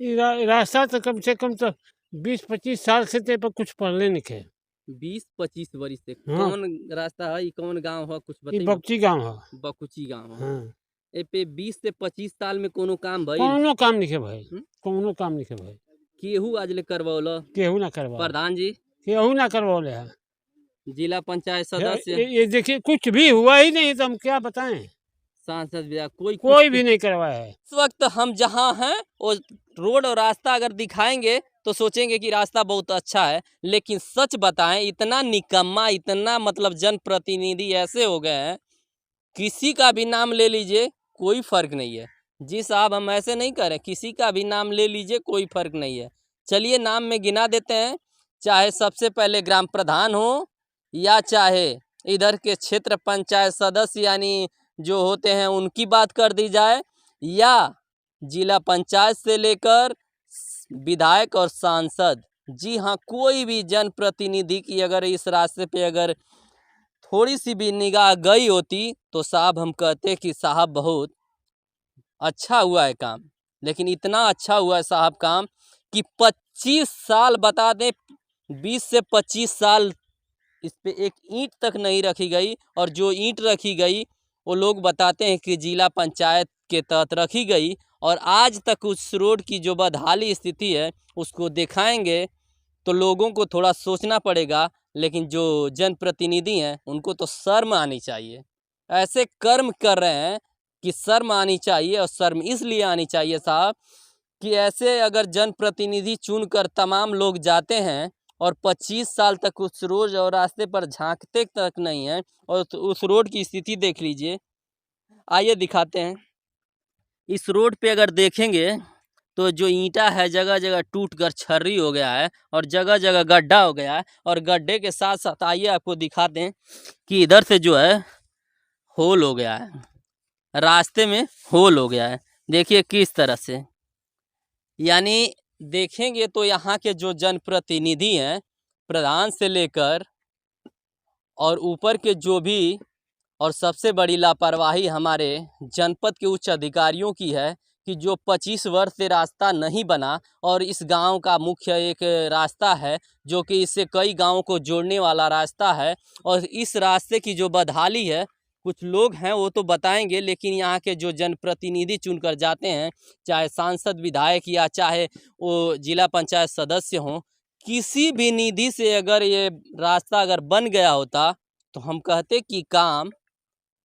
रास्ता तो कम से कम तो 20-25 साल से ते पर कुछ पढ़ले लिखे। 20-25 वर्ष से हाँ। कौन रास्ता है, कौन गांव है, कुछ ये बताइए। बक्ची गाँव है। बकुची गांव है। हाँ। ए पे 20 से 25 साल में कोनो काम भइल? कौनो काम लिखे भाई, हम्म? कौनो काम लिखे भाई। केहू आज ले करवौला? केहू ना करवा, प्रधान जी, केहू ना करवौले है। जिला पंचायत सदस्य, ये देखिए कुछ भी हुआ ही नहीं तो हम क्या बताएं। सांसद विधायक, कोई कोई भी नहीं करवाया है। इस वक्त हम जहाँ हैं वो रोड और रास्ता अगर दिखाएंगे तो सोचेंगे कि रास्ता बहुत अच्छा है, लेकिन सच बताएं इतना निकम्मा, इतना मतलब जनप्रतिनिधि ऐसे हो गए हैं, किसी का भी नाम ले लीजिए कोई फर्क नहीं है। जी साहब, हम ऐसे नहीं करें, किसी का भी नाम ले लीजिए कोई फर्क नहीं है। चलिए नाम में गिना देते हैं, चाहे सबसे पहले ग्राम प्रधान हो या चाहे इधर के क्षेत्र पंचायत सदस्य यानी जो होते हैं उनकी बात कर दी जाए, या जिला पंचायत से लेकर विधायक और सांसद। जी हाँ, कोई भी जनप्रतिनिधि की अगर इस रास्ते पे अगर थोड़ी सी भी निगाह गई होती तो साहब हम कहते कि साहब बहुत अच्छा हुआ है काम। लेकिन इतना अच्छा हुआ है साहब काम कि 25 साल, बता दें 20 से 25 साल इस पे एक ईंट तक नहीं रखी गई, और जो ईंट रखी गई वो लोग बताते हैं कि जिला पंचायत के तहत रखी गई, और आज तक उस रोड की जो बदहाली स्थिति है उसको दिखाएंगे तो लोगों को थोड़ा सोचना पड़ेगा। लेकिन जो जनप्रतिनिधि हैं उनको तो शर्म आनी चाहिए, ऐसे कर्म कर रहे हैं कि शर्म आनी चाहिए। और शर्म इसलिए आनी चाहिए साहब कि ऐसे अगर जनप्रतिनिधि चुनकर तमाम लोग जाते हैं और 25 साल तक उस रोड और रास्ते पर झांकते तक नहीं हैं, और उस रोड की स्थिति देख लीजिए। आइए दिखाते हैं। इस रोड पे अगर देखेंगे तो जो ईंटा है जगह जगह टूट कर छर्री हो गया है, और जगह जगह गड्ढा हो गया है, और गड्ढे के साथ साथ आइए आपको दिखाते हैं कि इधर से जो है होल हो गया है, रास्ते में होल हो गया है। देखिए किस तरह से, यानी देखेंगे तो यहाँ के जो जनप्रतिनिधि हैं, प्रधान से लेकर और ऊपर के जो भी, और सबसे बड़ी लापरवाही हमारे जनपद के उच्च अधिकारियों की है कि जो 25 वर्ष से रास्ता नहीं बना, और इस गांव का मुख्य एक रास्ता है जो कि इससे कई गांवों को जोड़ने वाला रास्ता है, और इस रास्ते की जो बदहाली है कुछ लोग हैं वो तो बताएंगे, लेकिन यहाँ के जो जनप्रतिनिधि चुनकर जाते हैं, चाहे सांसद विधायक या चाहे वो जिला पंचायत सदस्य हों, किसी भी निधि से अगर ये रास्ता अगर बन गया होता तो हम कहते कि काम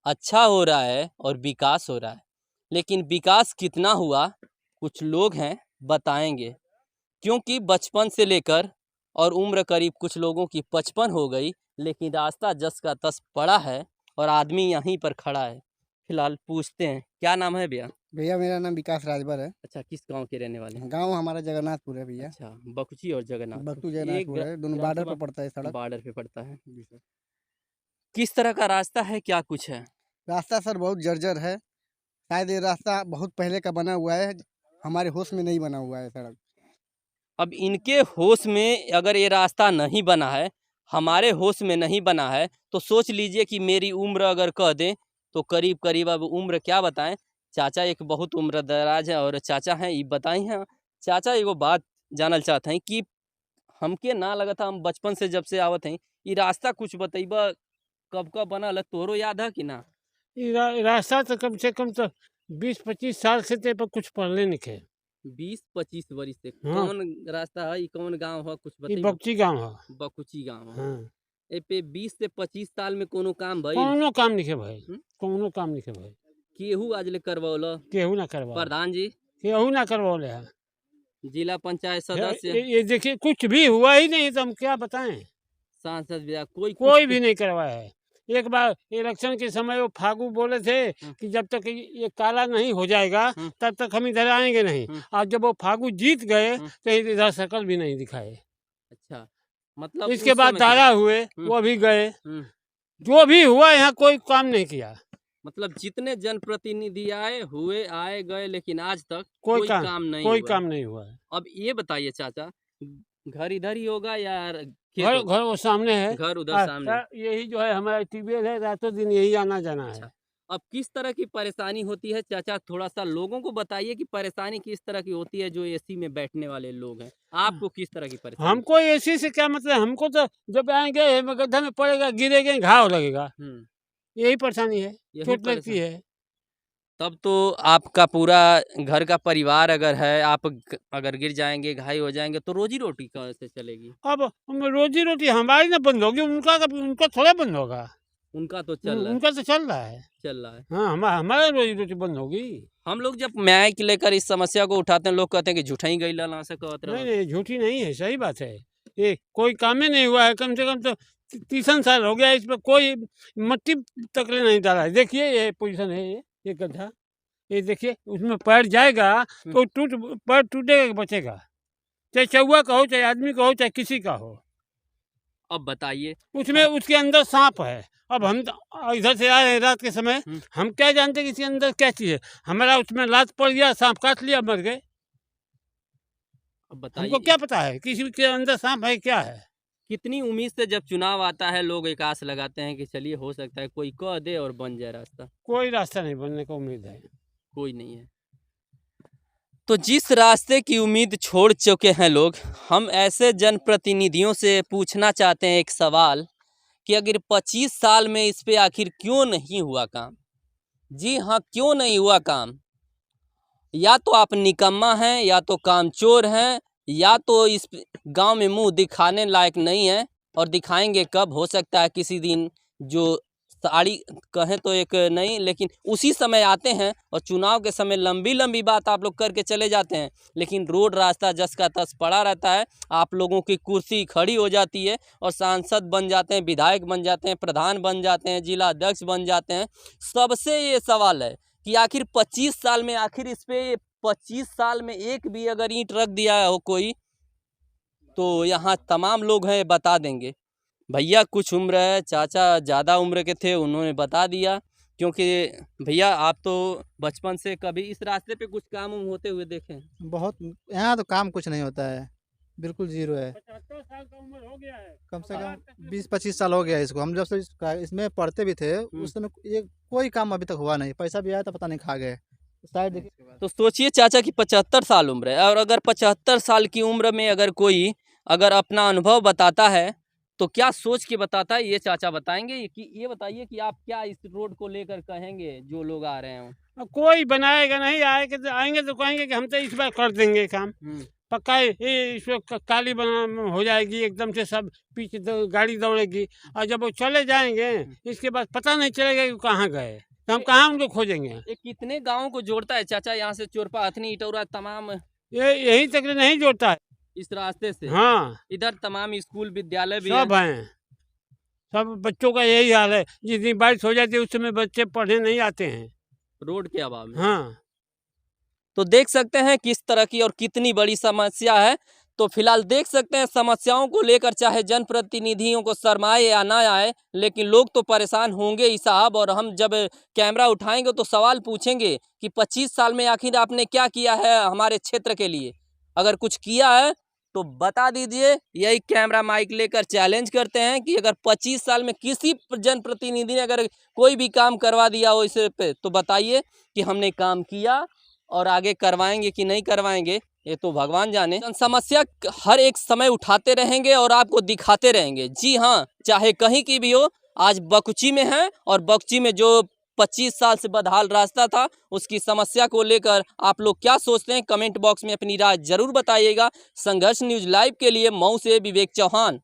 अच्छा हो रहा है और विकास हो रहा है। लेकिन विकास कितना हुआ कुछ लोग हैं बताएंगे, क्योंकि बचपन से लेकर और उम्र करीब कुछ लोगों की 55 हो गई, लेकिन रास्ता जस का तस पड़ा है और आदमी यहीं पर खड़ा है। फिलहाल पूछते हैं, क्या नाम है भैया? भैया मेरा नाम विकास राजभर है। अच्छा, किस गांव के रहने वाले हैं? गांव हमारा जगन्नाथपुर है भैया। अच्छा, बकुची और जगन्नाथ, बक्तू जगन्नाथपुर है, दोनों बॉर्डर पे पड़ता है सड़क। बॉर्डर पे पड़ता है। किस तरह का रास्ता है, क्या कुछ है? रास्ता सर बहुत जर्जर है, शायद ये रास्ता बहुत पहले का बना हुआ है, हमारे होश में नहीं बना हुआ है सड़क। अब इनके होश में अगर ये रास्ता नहीं बना है, हमारे होश में नहीं बना है, तो सोच लीजिए कि मेरी उम्र अगर कह दें तो करीब करीब, अब उम्र क्या बताएं, चाचा एक बहुत उम्र दराज है और चाचा हैं, ये बताई हैं चाचा एगो बात जानल चाहते हैं कि हमके ना लगा था, हम बचपन से जब से आवत हैं, ये रास्ता कुछ बतईबा कब का बनल है, तोरो याद है कि ना? रास्ता तो कम से कम तो 20-25 साल से ते पर कुछ पढ़ले लिखे। 20-25 वर्ष से हाँ। कौन रास्ता है, कौन गांव है, कुछ ये बताइए। बक्ची गाँव है। बकुची गांव है। हाँ। ए पे 20 से 25 साल में कोनो काम भइल? कौनो काम लिखे भाई, हम्म? कौनो काम लिखे भाई। केहू आज ले करवौला? केहू ना करवा, प्रधान जी, केहू ना करवौले है। जिला पंचायत सदस्य, ये देखिए कुछ भी हुआ ही नहीं तो हम क्या बताएं। सांसद विधायक, कोई भी नहीं करवाया है। एक बार इलेक्शन के समय वो फागू बोले थे कि जब तक ये काला नहीं हो जाएगा तब तक हम इधर आएंगे नहीं, और जब वो फागू जीत गए तो इधर शकल भी नहीं दिखाए। अच्छा, मतलब इसके बाद दादा हुए वो भी गए, जो भी हुआ यहाँ कोई काम नहीं किया। मतलब जितने जनप्रतिनिधि आए हुए, आए गए, लेकिन आज तक कोई काम काम नहीं हुआ है। अब ये बताइए चाचा, घर इधर ही होगा या घर वो सामने है, घर उधर सामने? यही जो है हमारा ट्यूबवेल है, रातों दिन यही आना जाना है। अब किस तरह की परेशानी होती है चाचा, थोड़ा सा लोगों को बताइए कि परेशानी किस तरह की होती है, जो एसी में बैठने वाले लोग हैं, आपको किस तरह की परेशानी? हमको एसी से क्या मतलब, हमको तो जब आएंगे गड्ढा में पड़ेगा, गिरेंगे, घाव लगेगा, यही परेशानी है, यही चोट लगती परेशानी। है। तब तो आपका पूरा घर का परिवार अगर है, आप अगर गिर जाएंगे, घायल हो जाएंगे, तो रोजी रोटी कैसे चलेगी? अब रोजी रोटी हमारी ना बंद होगी, उनका थोड़ा बंद होगा। उनका तो चल रहा है, उनका तो चल रहा है। चल रहा है। हाँ, हमारा रोजी रोटी बंद होगी। हम लोग जब न्याय लेकर इस समस्या को उठाते हैं, लोग कहते हैं कि झूठा ही गईला ना से कहत नहीं रहो। नहीं, झूठी नहीं है, सही बात है। ये कोई काम ही नहीं हुआ है, कम से कम तो 30 साल हो गया, इस पर कोई मट्टी तक ले नहीं डाला है। देखिए ये पोजीशन है, ये गड्ढा, ये देखिए, उसमें पैर जाएगा तो पैर टूटेगा कि बचेगा, चाहे चौवा का हो, चाहे आदमी का हो, चाहे किसी का हो। अब बताइए, उसमें उसके अंदर सांप है। अब हम इधर से आए हैं रात के समय, हम क्या जानते कि इसके अंदर क्या चीज़ है। हमारा उसमें लात पड़ गया, सांप काट लिया, मर गए। अब बताइए हमको क्या पता है किसी के अंदर सांप है क्या है। कितनी उम्मीद से जब चुनाव आता है, लोग एक आस लगाते हैं कि चलिए हो सकता है कोई कह दे और बन जाए रास्ता। कोई रास्ता नहीं बनने का उम्मीद है। कोई नहीं है। तो जिस रास्ते की उम्मीद छोड़ चुके हैं लोग, हम ऐसे जनप्रतिनिधियों से पूछना चाहते हैं एक सवाल कि अगर 25 साल में इस पे आखिर क्यों नहीं हुआ काम? जी हाँ, क्यों नहीं हुआ काम? या तो आप निकम्मा हैं, या तो कामचोर हैं, या तो इस गांव में मुंह दिखाने लायक नहीं है। और दिखाएंगे कब? हो सकता है किसी दिन, जो साड़ी कहें तो एक नहीं, लेकिन उसी समय आते हैं और चुनाव के समय लंबी लंबी बात आप लोग करके चले जाते हैं, लेकिन रोड रास्ता जस का तस पड़ा रहता है। आप लोगों की कुर्सी खड़ी हो जाती है और सांसद बन जाते हैं, विधायक बन जाते हैं, प्रधान बन जाते हैं, जिला अध्यक्ष बन जाते हैं। सबसे ये सवाल है कि आखिर 25 साल में, आखिर इस पे 25 साल में एक भी अगर ईंट रख दिया हो कोई, तो यहाँ तमाम लोग हैं बता देंगे। भैया कुछ उम्र है, चाचा ज़्यादा उम्र के थे, उन्होंने बता दिया। क्योंकि भैया आप तो बचपन से कभी इस रास्ते पे कुछ काम होते हुए देखे हैं? बहुत, यहाँ तो काम कुछ नहीं होता है, बिल्कुल जीरो है। 75 साल का उम्र हो गया है, कम से कम 20-25 साल हो गया है इसको। हम जब से इसमें पढ़ते भी थे, उस समय ये कोई काम अभी तक हुआ नहीं। पैसा भी आया था, पता नहीं खा गए। शायद देखिए, तो सोचिए चाचा की 75 साल उम्र है, और अगर 75 साल की उम्र में अगर कोई अगर अपना अनुभव बताता है, तो क्या सोच के बताता है, ये चाचा बताएंगे। कि ये बताइए कि आप क्या इस रोड को लेकर कहेंगे, जो लोग आ रहे हैं? अब कोई बनाएगा नहीं, आएंगे तो कहेंगे कि हम तो इस बार कर देंगे काम पक्का है। ये इसमें काली बना हो जाएगी एकदम से, सब पीछे गाड़ी दौड़ेगी, और जब वो चले जाएंगे इसके बाद पता नहीं चलेगा कि कहाँ गए, तो हम कहाँ उनको खोजेंगे। ये कितने गाँव को जोड़ता है चाचा, यहाँ से चोरपा, हथनी, इटौरा, तमाम ये यही तक नहीं जोड़ता है। इस रास्ते से? हाँ, इधर तमाम स्कूल विद्यालय भी सब हैं। सब बच्चों का यही हाल है, जिस दिन बारिश हो जाती है उस समय बच्चे पढ़ने नहीं आते हैं, रोड के अभाव में। हाँ। तो देख सकते हैं किस तरह की और कितनी बड़ी समस्या है। तो फिलहाल देख सकते हैं समस्याओं को लेकर चाहे जनप्रतिनिधियों को शर्माए या ना आए, लेकिन लोग तो परेशान होंगे ही साहब। और हम जब कैमरा उठाएंगे तो सवाल पूछेंगे कि 25 साल में आखिर आपने क्या किया है हमारे क्षेत्र के लिए। अगर कुछ किया है तो बता दीजिए। यही कैमरा माइक लेकर चैलेंज करते हैं कि अगर 25 साल में किसी जनप्रतिनिधि ने अगर कोई भी काम करवा दिया हो इस पे, तो बताइए कि हमने काम किया, और आगे करवाएंगे कि नहीं करवाएंगे ये तो भगवान जाने। समस्या हर एक समय उठाते रहेंगे और आपको दिखाते रहेंगे। जी हाँ, चाहे कहीं की भी हो। आज बकुची में है, और बकुची में जो 25 साल से बदहाल रास्ता था, उसकी समस्या को लेकर आप लोग क्या सोचते हैं, कमेंट बॉक्स में अपनी राय जरूर बताइएगा। संघर्ष न्यूज लाइव के लिए मऊ से विवेक चौहान।